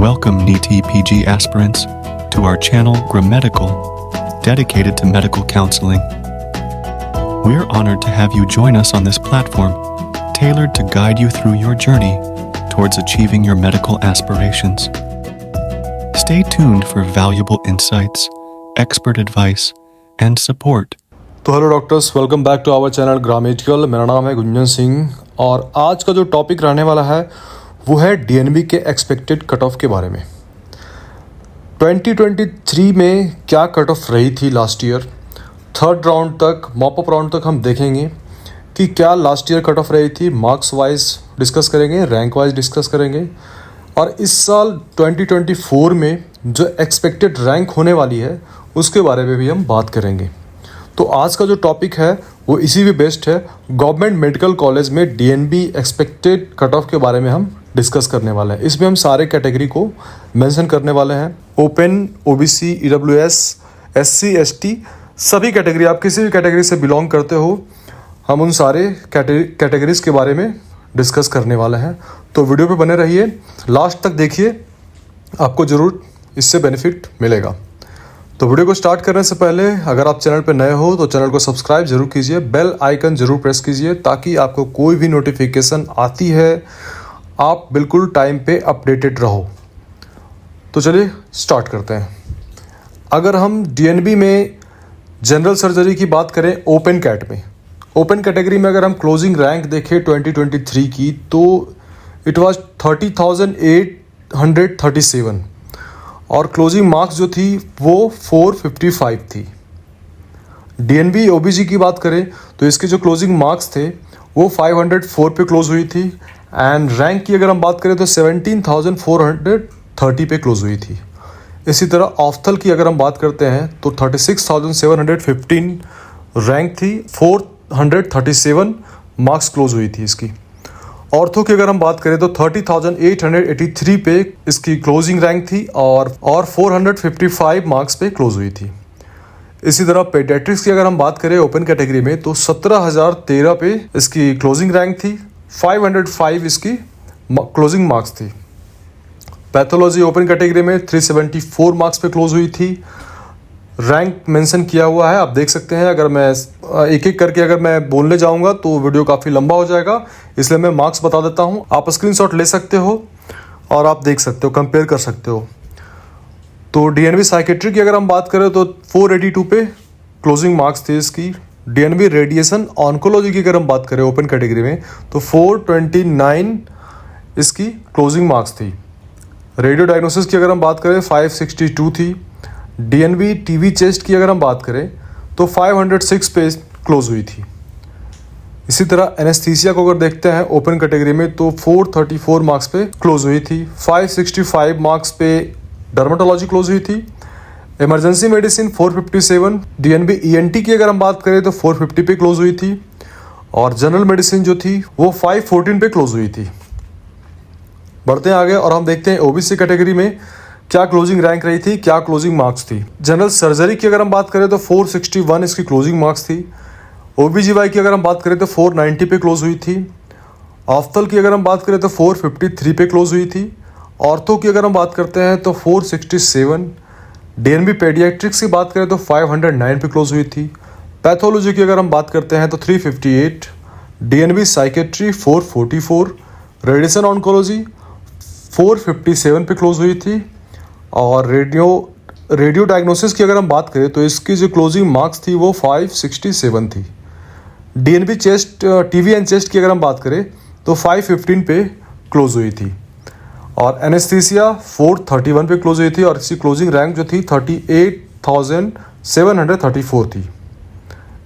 Welcome NEET PG aspirants to our channel Grammedical, dedicated to medical counseling. We're honored to have you join us on this platform, tailored to guide you through your journey towards achieving your medical aspirations. Stay tuned for valuable insights, expert advice, and support. तो hello doctors, welcome back to our channel grammatical. मेरा नाम है गुंजन सिंह और आज का जो topic रहने वाला है वो है डीएनबी के एक्सपेक्टेड कट ऑफ के बारे में। 2023 में क्या कट ऑफ रही थी लास्ट ईयर, थर्ड राउंड तक, मॉप अप राउंड तक हम देखेंगे कि क्या लास्ट ईयर कट ऑफ रही थी। मार्क्स वाइज डिस्कस करेंगे, रैंक वाइज डिस्कस करेंगे और इस साल 2024 में जो एक्सपेक्टेड रैंक होने वाली है उसके बारे में भी हम बात करेंगे। तो आज का जो टॉपिक है वो इसी भी बेस्ड है। गवर्नमेंट मेडिकल कॉलेज में डीएनबी एक्सपेक्टेड कट ऑफ के बारे में हम डिस्कस करने वाले हैं। इसमें हम सारे कैटेगरी को मेंशन करने वाले हैं, open, OBC, EWS, SC, ST, सभी कैटेगरी। आप किसी भी कैटेगरी से बिलोंग करते हो, हम उन सारे कैटेगरीज के बारे में डिस्कस करने वाले हैं। तो वीडियो पे बने रहिए, लास्ट तक देखिए, आपको ज़रूर इससे बेनिफिट मिलेगा। तो वीडियो को स्टार्ट करने से पहले अगर आप चैनल पर नए हो तो चैनल को सब्सक्राइब जरूर कीजिए, बेल आइकन जरूर प्रेस कीजिए ताकि आपको कोई भी नोटिफिकेशन आती है आप बिल्कुल टाइम पे अपडेटेड रहो। तो चलिए स्टार्ट करते हैं। अगर हम डीएनबी में जनरल सर्जरी की बात करें, ओपन कैट में, ओपन कैटेगरी में अगर हम क्लोजिंग रैंक देखें 2023 की तो इट वाज 30,837 और क्लोजिंग मार्क्स जो थी वो 455 थी। डीएनबी ओबीजी की बात करें तो इसके जो क्लोजिंग मार्क्स थे वो 504 पे क्लोज हुई थी एंड रैंक की अगर हम बात करें तो 17,430 पे क्लोज हुई थी। इसी तरह ऑफ्थल की अगर हम बात करते हैं तो 36,715 रैंक थी, 437 मार्क्स क्लोज हुई थी इसकी। ऑर्थो की अगर हम बात करें तो 30,883 पे इसकी क्लोजिंग रैंक थी और 455 मार्क्स पे क्लोज हुई थी। इसी तरह पेडियाट्रिक्स की अगर हम बात करें ओपन कैटेगरी में तो 17,013 पे इसकी क्लोजिंग रैंक थी, 505 इसकी क्लोजिंग मार्क्स थी। पैथोलॉजी ओपन कैटेगरी में 374 मार्क्स पे क्लोज हुई थी। रैंक मेंशन किया हुआ है, आप देख सकते हैं। अगर मैं एक एक करके अगर मैं बोलने जाऊंगा तो वीडियो काफ़ी लंबा हो जाएगा, इसलिए मैं मार्क्स बता देता हूं। आप स्क्रीनशॉट ले सकते हो और आप देख सकते हो, कंपेयर कर सकते हो। तो डीएनबी साइकेट्री की अगर हम बात करें तो 482 पे क्लोजिंग मार्क्स थे इसकी। डीएनबी रेडिएशन ऑन्कोलॉजी की अगर हम बात करें ओपन कैटेगरी में तो 429 इसकी क्लोजिंग मार्क्स थी। रेडियो डायग्नोसिस की अगर हम बात करें 562 थी। डीएनबी टीवी चेस्ट की अगर हम बात करें तो 506 पे क्लोज हुई थी। इसी तरह एनेस्थीसिया को अगर देखते हैं ओपन कैटेगरी में तो 434 मार्क्स पे क्लोज हुई थी। 565 मार्क्स पे डर्मेटोलॉजी क्लोज हुई थी। Emergency medicine 457। डीएनबी ईएनटी की अगर हम बात करें तो 450 पे क्लोज हुई थी और जनरल मेडिसिन जो थी वो 514 पे क्लोज हुई थी। बढ़ते हैं आगे और हम देखते हैं ओबीसी कैटेगरी में क्या क्लोजिंग रैंक रही थी, क्या क्लोजिंग मार्क्स थी। जनरल सर्जरी की अगर हम बात करें तो 461 इसकी क्लोजिंग मार्क्स थी। ओबीजीवाई की अगर हम बात करें तो 490 पे क्लोज हुई थी। ऑफ्थल की अगर हम बात करें तो 453 पे क्लोज हुई थी। ऑर्थो की अगर हम बात करते हैं तो 467। डीएनबी पेडियाट्रिक्स की बात करें तो 509 पे क्लोज हुई थी। पैथोलॉजी की अगर हम बात करते हैं तो 358। DNB psychiatry 444। रेडिएशन ऑन्कोलॉजी 457 पे क्लोज हुई थी और रेडियो डायग्नोसिस की अगर हम बात करें तो इसकी जो क्लोजिंग मार्क्स थी वो 567 थी। DNB chest, TV and chest की अगर हम बात करें तो 515 पे क्लोज हुई थी और एनेस्थीसिया 431 पे क्लोज हुई थी और इसकी क्लोजिंग रैंक जो थी 38,734 थी।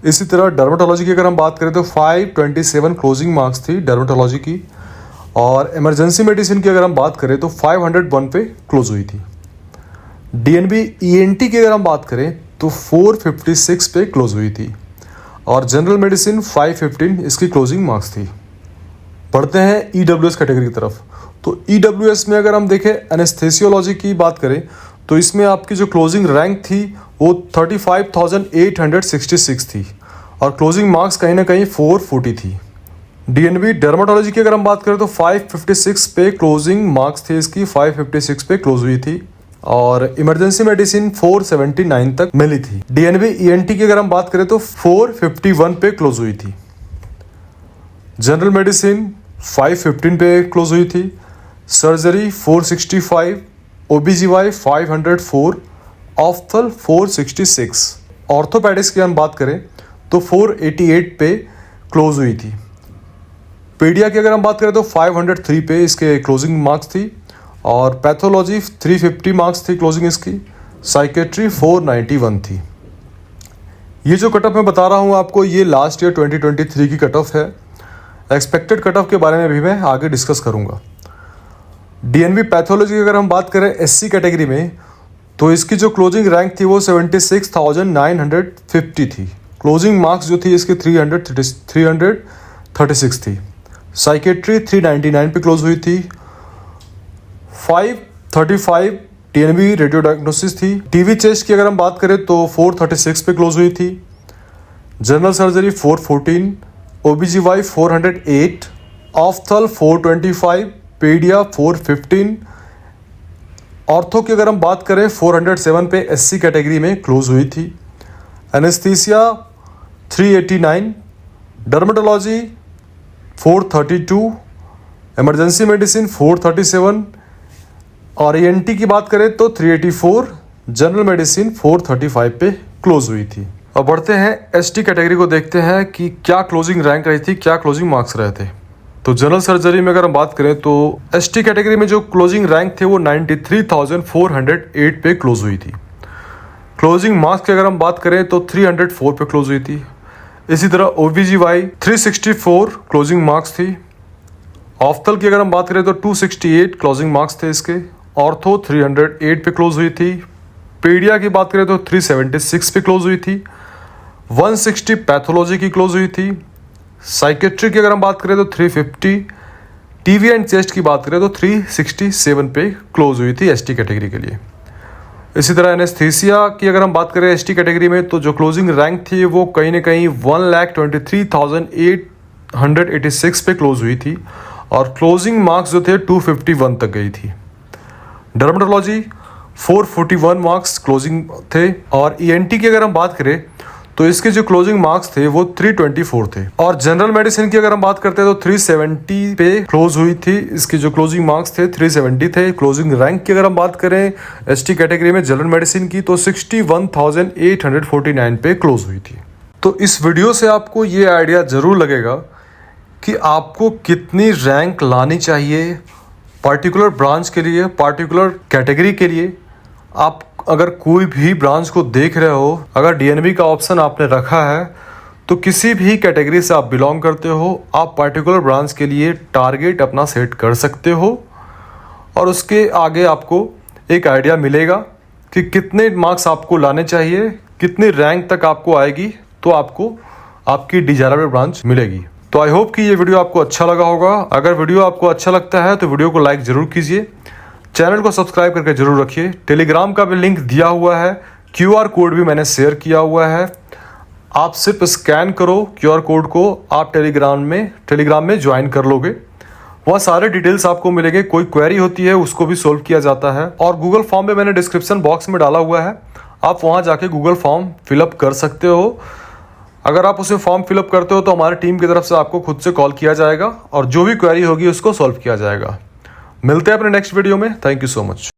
इसी तरह डर्मेटोलॉजी की अगर हम बात करें तो 527 क्लोजिंग मार्क्स थी डर्मेटोलॉजी की और इमरजेंसी मेडिसिन की अगर हम बात करें तो 501 पे क्लोज हुई थी। डीएनबी ईएनटी की अगर हम बात करें तो 456 पे क्लोज हुई थी और जनरल मेडिसिन 515 इसकी क्लोजिंग मार्क्स थी। बढ़ते हैं ईडब्ल्यूएस कैटेगरी की तरफ। तो ईडब्ल्यूएस में अगर हम देखें एनेस्थेसियोलॉजी की बात करें तो इसमें आपकी जो क्लोजिंग रैंक थी वो 35,866 थी और क्लोजिंग मार्क्स कहीं ना कहीं 440 थी। डीएनबी डर्माटोलॉजी की अगर हम बात करें तो 556 पे क्लोजिंग मार्क्स थे इसकी, 556 पे क्लोज हुई थी। और इमरजेंसी मेडिसिन 479 तक मिली थी। डीएनबी ईएनटी की अगर हम बात करें तो 451 पे क्लोज हुई थी। जनरल मेडिसिन 515 पे क्लोज हुई थी। Surgery 465, OBGY 504, ऑफ्थल 466। ऑर्थोपेडिक्स की हम बात करें तो 488 पे क्लोज हुई थी। पीडिया की अगर हम बात करें तो 503 पे इसके क्लोजिंग मार्क्स थी। और पैथोलॉजी 350 मार्क्स थी क्लोजिंग इसकी। साइकेट्री 491 थी। ये जो कट ऑफ मैं बता रहा हूँ आपको, ये लास्ट ईयर 2023 की कट ऑफ है। एक्सपेक्टेड कट ऑफ के बारे में भी मैं आगे डिस्कस करूँगा। डीएनबी पैथोलॉजी की अगर हम बात करें एससी कैटेगरी में, तो इसकी जो क्लोजिंग रैंक थी वो 76,950 थी। क्लोजिंग मार्क्स जो थी इसके 336 थी। साइकेट्री 399 पे क्लोज हुई थी। 535 टीएनबी रेडियो डायग्नोसिस थी। टीवी चेस्ट की अगर हम बात करें तो 436 पे क्लोज हुई थी। General surgery 414, OBGY 408, ऑफ्थल 425, पीडिया 415। ऑर्थो की अगर हम बात करें 407 पे एससी कैटेगरी में क्लोज हुई थी। एनेस्थीसिया 389, डर्मेटोलॉजी 432, इमरजेंसी मेडिसिन 437 और ईएनटी की बात करें तो 384, जनरल मेडिसिन 435 पे क्लोज हुई थी। अब बढ़ते हैं एसटी कैटेगरी को, देखते हैं कि क्या क्लोजिंग रैंक रही थी, क्या क्लोजिंग मार्क्स रहे थे। तो जनरल सर्जरी में अगर हम बात करें तो एसटी कैटेगरी में जो क्लोजिंग रैंक थे वो 93,408 पे क्लोज हुई थी। क्लोजिंग मार्क्स की अगर हम बात करें तो 304 पे क्लोज हुई थी। इसी तरह ओबीजीवाई 364 क्लोजिंग मार्क्स थी। ऑफ्थल की अगर हम बात करें तो 268 क्लोजिंग मार्क्स थे इसके। ऑर्थो 308 पे क्लोज हुई थी। पीडिया की बात करें तो 376 पे क्लोज हुई थी। 160 पैथोलॉजी की क्लोज हुई थी। साइकेट्री की अगर हम बात करें तो 350, टीवी एंड चेस्ट की बात करें तो 367 पे क्लोज हुई थी एसटी कैटेगरी के लिए। इसी तरह एनेस्थीसिया की अगर हम बात करें एसटी कैटेगरी में, तो जो क्लोजिंग रैंक थी वो कहीं ना कहीं 1,23,886 पे क्लोज हुई थी और क्लोजिंग मार्क्स जो थे 251 तक गई थी। डर्मेटोलॉजी 441 मार्क्स क्लोजिंग थे। और ईएनटी की अगर हम बात करें तो इसके जो क्लोजिंग मार्क्स थे वो 324 थे। और जनरल मेडिसिन की अगर हम बात करते हैं तो 370 पे क्लोज हुई थी। इसकी जो क्लोजिंग मार्क्स थे 370 थे। क्लोजिंग रैंक की अगर हम बात करें एसटी कैटेगरी में जनरल मेडिसिन की तो 61,849 पे क्लोज हुई थी। तो इस वीडियो से आपको ये आइडिया जरूर लगेगा कि आपको कितनी रैंक लानी चाहिए पार्टिकुलर ब्रांच के लिए, पार्टिकुलर कैटेगरी के लिए। आप अगर कोई भी ब्रांच को देख रहे हो, अगर डीएनबी का ऑप्शन आपने रखा है तो किसी भी कैटेगरी से आप बिलोंग करते हो, आप पार्टिकुलर ब्रांच के लिए टारगेट अपना सेट कर सकते हो और उसके आगे आपको एक आइडिया मिलेगा कि कितने मार्क्स आपको लाने चाहिए, कितनी रैंक तक आपको आएगी तो आपको आपकी डिजायरेबल ब्रांच मिलेगी। तो आई होप कि ये वीडियो आपको अच्छा लगा होगा। अगर वीडियो आपको अच्छा लगता है तो वीडियो को लाइक जरूर कीजिए, चैनल को सब्सक्राइब करके जरूर रखिए। टेलीग्राम का भी लिंक दिया हुआ है, क्यूआर कोड भी मैंने शेयर किया हुआ है। आप सिर्फ स्कैन करो क्यूआर कोड को, आप टेलीग्राम में ज्वाइन कर लोगे। वहाँ सारे डिटेल्स आपको मिलेंगे। कोई क्वेरी होती है उसको भी सोल्व किया जाता है। और गूगल फॉर्म भी मैंने डिस्क्रिप्शन बॉक्स में डाला हुआ है, आप वहाँ जाके गूगल फॉर्म फिलअप कर सकते हो। अगर आप उसे फॉर्म फिलअप करते हो तो हमारी टीम की तरफ से आपको खुद से कॉल किया जाएगा और जो भी क्वेरी होगी उसको सॉल्व किया जाएगा। मिलते हैं अपने नेक्स्ट वीडियो में। Thank you so much.